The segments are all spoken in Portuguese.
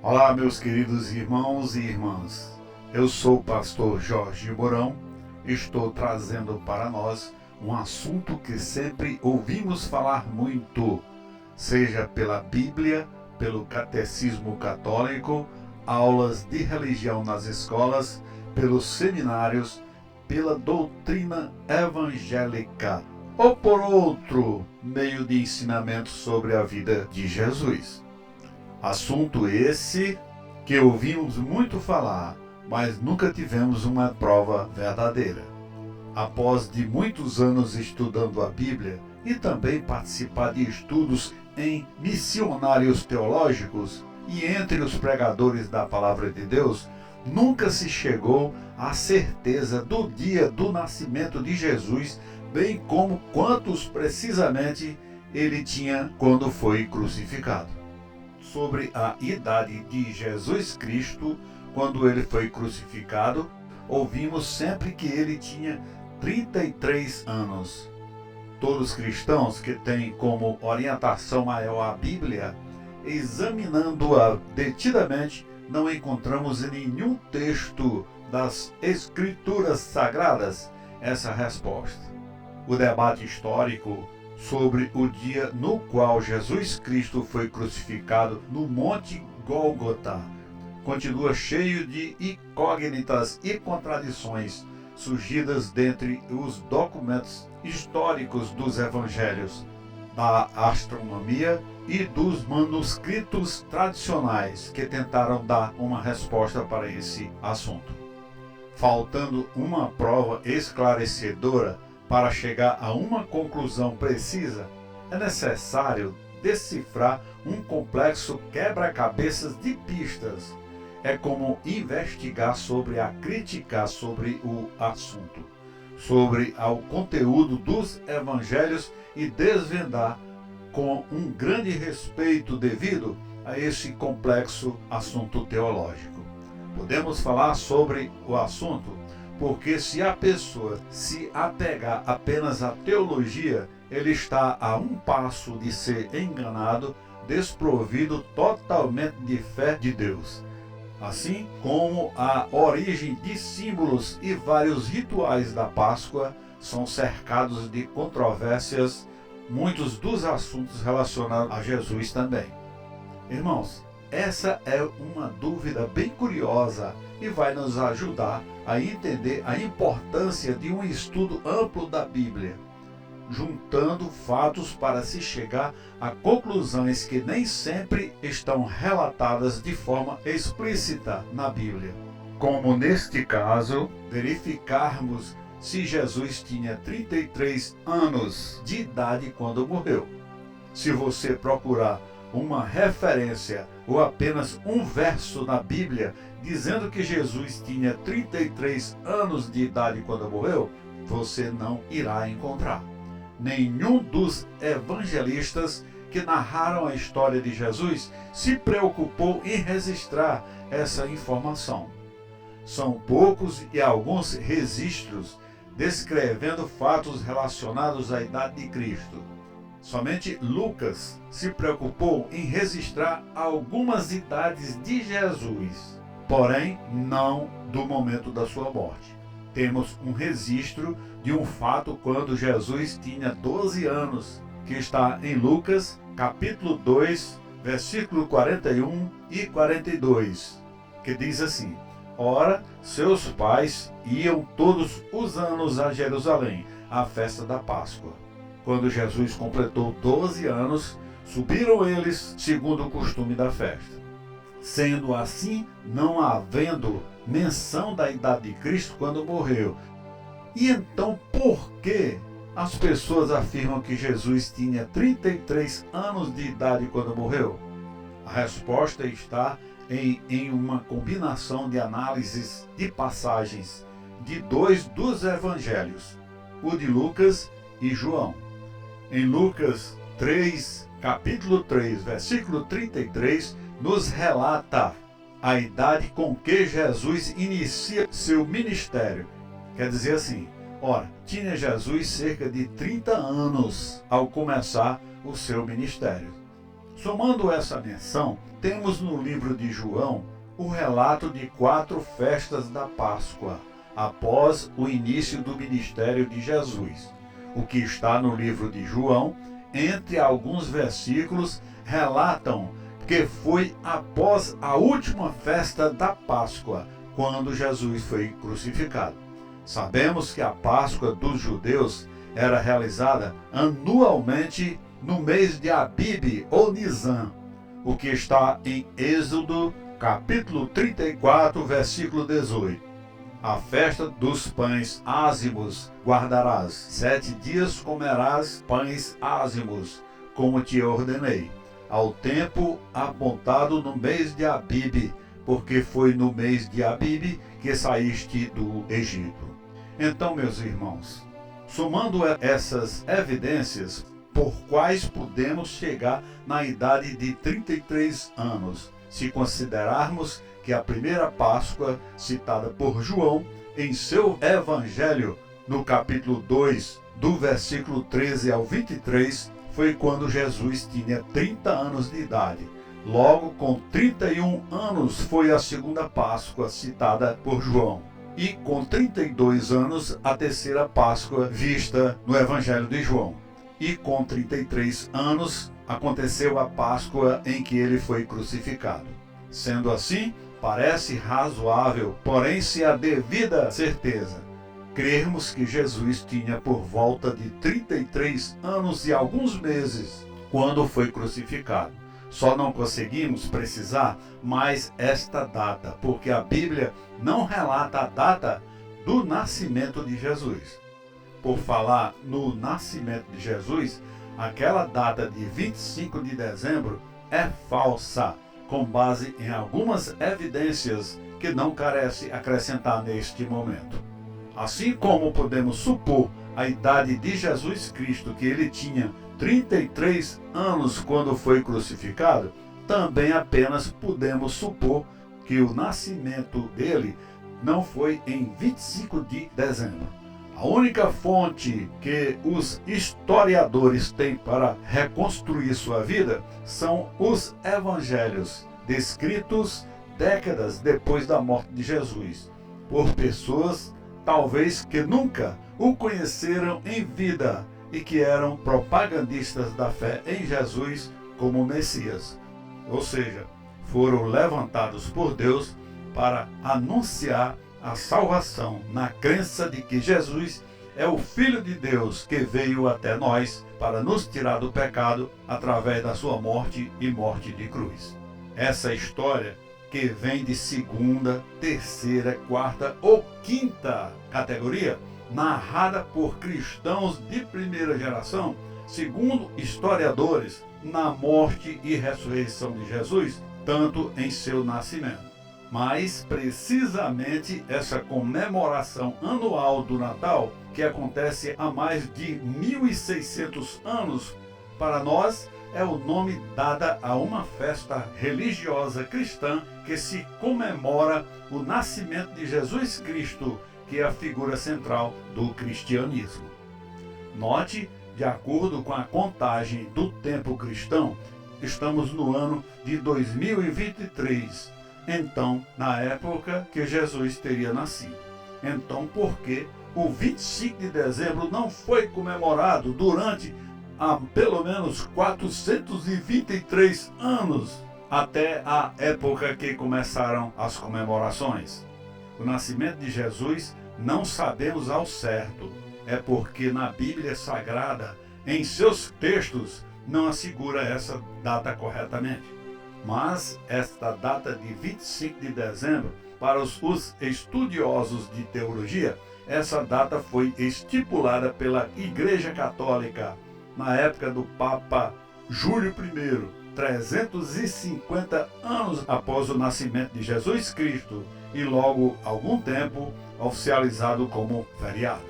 Olá, meus queridos irmãos e irmãs. Eu sou o pastor Jorge Mourão. Estou trazendo para nós um assunto que sempre ouvimos falar muito, seja pela Bíblia, pelo Catecismo Católico, aulas de religião nas escolas, pelos seminários, pela doutrina evangélica, ou por outro meio de ensinamento sobre a vida de Jesus. Assunto esse que ouvimos muito falar, mas nunca tivemos uma prova verdadeira. Após de muitos anos estudando a Bíblia e também participar de estudos em missionários teológicos e entre os pregadores da Palavra de Deus, nunca se chegou à certeza do dia do nascimento de Jesus, bem como quantos precisamente ele tinha quando foi crucificado. Sobre a idade de Jesus Cristo, quando ele foi crucificado, ouvimos sempre que ele tinha 33 anos. Todos os cristãos que têm como orientação maior a Bíblia, examinando-a detidamente, não encontramos em nenhum texto das Escrituras Sagradas essa resposta. O debate histórico sobre o dia no qual Jesus Cristo foi crucificado no Monte Gólgota continua cheio de incógnitas e contradições surgidas dentre os documentos históricos dos evangelhos, da astronomia e dos manuscritos tradicionais que tentaram dar uma resposta para esse assunto. Faltando uma prova esclarecedora para chegar a uma conclusão precisa, é necessário decifrar um complexo quebra-cabeças de pistas. É como investigar criticar sobre o assunto, sobre o conteúdo dos evangelhos e desvendar com um grande respeito devido a esse complexo assunto teológico. Podemos falar sobre o assunto porque se a pessoa se apegar apenas à teologia, ele está a um passo de ser enganado, desprovido totalmente de fé de Deus. Assim como a origem de símbolos e vários rituais da Páscoa são cercados de controvérsias, muitos dos assuntos relacionados a Jesus também. Irmãos, essa é uma dúvida bem curiosa e vai nos ajudar a entender a importância de um estudo amplo da Bíblia, juntando fatos para se chegar a conclusões que nem sempre estão relatadas de forma explícita na Bíblia. Como neste caso, verificarmos se Jesus tinha 33 anos de idade quando morreu. Se você procurar uma referência ou apenas um verso na Bíblia dizendo que Jesus tinha 33 anos de idade quando morreu, você não irá encontrar. Nenhum dos evangelistas que narraram a história de Jesus se preocupou em registrar essa informação. São poucos e alguns registros descrevendo fatos relacionados à idade de Cristo. Somente Lucas se preocupou em registrar algumas idades de Jesus, porém não do momento da sua morte. Temos um registro de um fato quando Jesus tinha 12 anos, que está em Lucas, capítulo 2, versículo 41 e 42, que diz assim: Ora, seus pais iam todos os anos a Jerusalém, à festa da Páscoa. Quando Jesus completou 12 anos, subiram eles segundo o costume da festa. Sendo assim, não havendo menção da idade de Cristo quando morreu. E então, por que as pessoas afirmam que Jesus tinha 33 anos de idade quando morreu? A resposta está em uma combinação de análises de passagens de dois dos evangelhos, o de Lucas e João. Em Lucas 3, capítulo 3, versículo 33, nos relata a idade com que Jesus inicia seu ministério. Quer dizer assim, ora, tinha Jesus cerca de 30 anos ao começar o seu ministério. Somando essa menção, temos no livro de João o relato de 4 festas da Páscoa, após o início do ministério de Jesus. O que está no livro de João, entre alguns versículos, relatam que foi após a última festa da Páscoa, quando Jesus foi crucificado. Sabemos que a Páscoa dos judeus era realizada anualmente no mês de Abib ou Nisan, o que está em Êxodo, capítulo 34, versículo 18. A festa dos pães ázimos guardarás. 7 dias comerás pães ázimos, como te ordenei, ao tempo apontado no mês de Abib, porque foi no mês de Abib que saíste do Egito. Então, meus irmãos, somando essas evidências, por quais podemos chegar na idade de 33 anos, se considerarmos que a primeira Páscoa, citada por João em seu Evangelho, no capítulo 2, do versículo 13 ao 23, foi quando Jesus tinha 30 anos de idade. Logo, com 31 anos, foi a segunda Páscoa, citada por João. E com 32 anos, a terceira Páscoa, vista no Evangelho de João. E com 33 anos, aconteceu a Páscoa em que ele foi crucificado. Sendo assim, parece razoável, porém se a devida certeza, crermos que Jesus tinha por volta de 33 anos e alguns meses quando foi crucificado. Só não conseguimos precisar mais esta data, porque a Bíblia não relata a data do nascimento de Jesus. Por falar no nascimento de Jesus, aquela data de 25 de dezembro é falsa, com base em algumas evidências que não carece acrescentar neste momento. Assim como podemos supor a idade de Jesus Cristo, que ele tinha 33 anos quando foi crucificado, também apenas podemos supor que o nascimento dele não foi em 25 de dezembro. A única fonte que os historiadores têm para reconstruir sua vida são os evangelhos, descritos décadas depois da morte de Jesus, por pessoas talvez que nunca o conheceram em vida e que eram propagandistas da fé em Jesus como Messias. Ou seja, foram levantados por Deus para anunciar a salvação na crença de que Jesus é o Filho de Deus que veio até nós para nos tirar do pecado através da sua morte e morte de cruz. Essa história que vem de segunda, terceira, quarta ou quinta categoria, narrada por cristãos de primeira geração, segundo historiadores, na morte e ressurreição de Jesus, tanto em seu nascimento. Mas, precisamente, essa comemoração anual do Natal, que acontece há mais de 1600 anos, para nós é o nome dado a uma festa religiosa cristã que se comemora o nascimento de Jesus Cristo, que é a figura central do cristianismo. Note, de acordo com a contagem do tempo cristão, estamos no ano de 2023, então, na época que Jesus teria nascido. Então, por que o 25 de dezembro não foi comemorado durante há pelo menos 423 anos, até a época que começaram as comemorações? O nascimento de Jesus não sabemos ao certo, é porque na Bíblia Sagrada, em seus textos, não assegura essa data corretamente. Mas esta data de 25 de dezembro, para os estudiosos de teologia, essa data foi estipulada pela Igreja Católica na época do Papa Júlio I, 350 anos após o nascimento de Jesus Cristo, e logo algum tempo oficializado como feriado.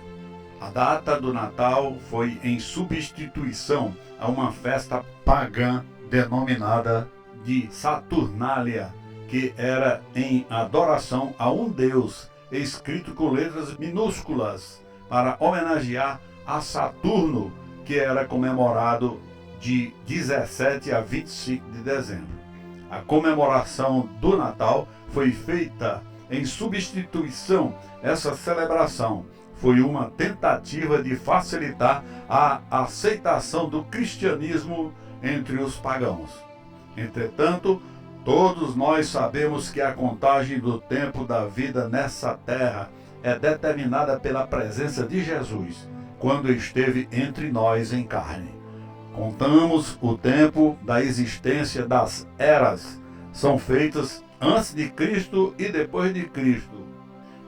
A data do Natal foi em substituição a uma festa pagã denominada de Saturnália, que era em adoração a um deus, escrito com letras minúsculas, para homenagear a Saturno, que era comemorado de 17 a 25 de dezembro. A comemoração do Natal foi feita em substituição. Essa celebração foi uma tentativa de facilitar a aceitação do cristianismo entre os pagãos. Entretanto, todos nós sabemos que a contagem do tempo da vida nessa terra é determinada pela presença de Jesus, quando esteve entre nós em carne. Contamos o tempo da existência das eras, são feitas antes de Cristo e depois de Cristo.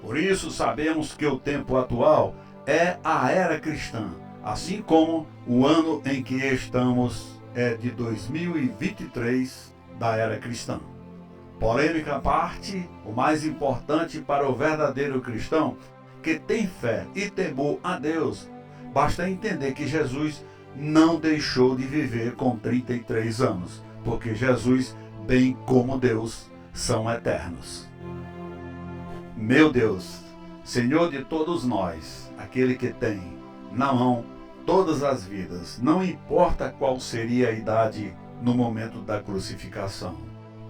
Por isso sabemos que o tempo atual é a era cristã, assim como o ano em que estamos é de 2023 da era cristã. Polêmica à parte, o mais importante para o verdadeiro cristão que tem fé e temor a Deus, basta entender que Jesus não deixou de viver com 33 anos, porque Jesus, bem como Deus, são eternos. Meu Deus, Senhor de todos nós, aquele que tem na mão todas as vidas, não importa qual seria a idade no momento da crucificação.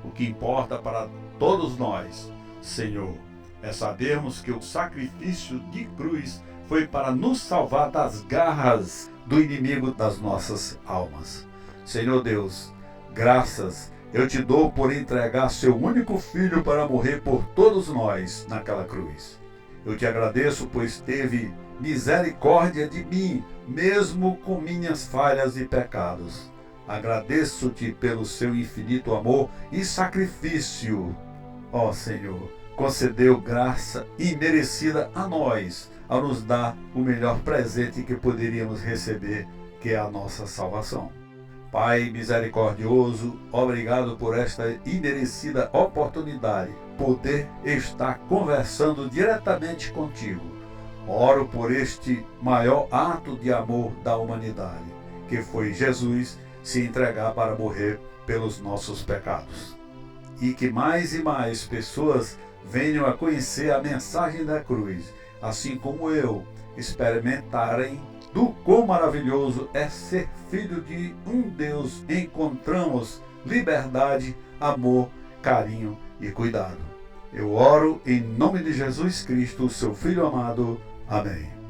O que importa para todos nós, Senhor, é sabermos que o sacrifício de cruz foi para nos salvar das garras do inimigo das nossas almas. Senhor Deus, graças eu te dou por entregar seu único filho para morrer por todos nós naquela cruz. Eu te agradeço, pois teve misericórdia de mim, mesmo com minhas falhas e pecados. Agradeço-te pelo seu infinito amor e sacrifício. Ó Senhor, concedeu graça imerecida a nós, ao nos dar o melhor presente que poderíamos receber, que é a nossa salvação. Pai misericordioso, obrigado por esta imerecida oportunidade, poder estar conversando diretamente contigo. Oro por este maior ato de amor da humanidade, que foi Jesus se entregar para morrer pelos nossos pecados. E que mais e mais pessoas venham a conhecer a mensagem da cruz, assim como eu, experimentarem do quão maravilhoso é ser filho de um Deus. Encontramos liberdade, amor, carinho e cuidado. Eu oro em nome de Jesus Cristo, seu Filho amado. Amém.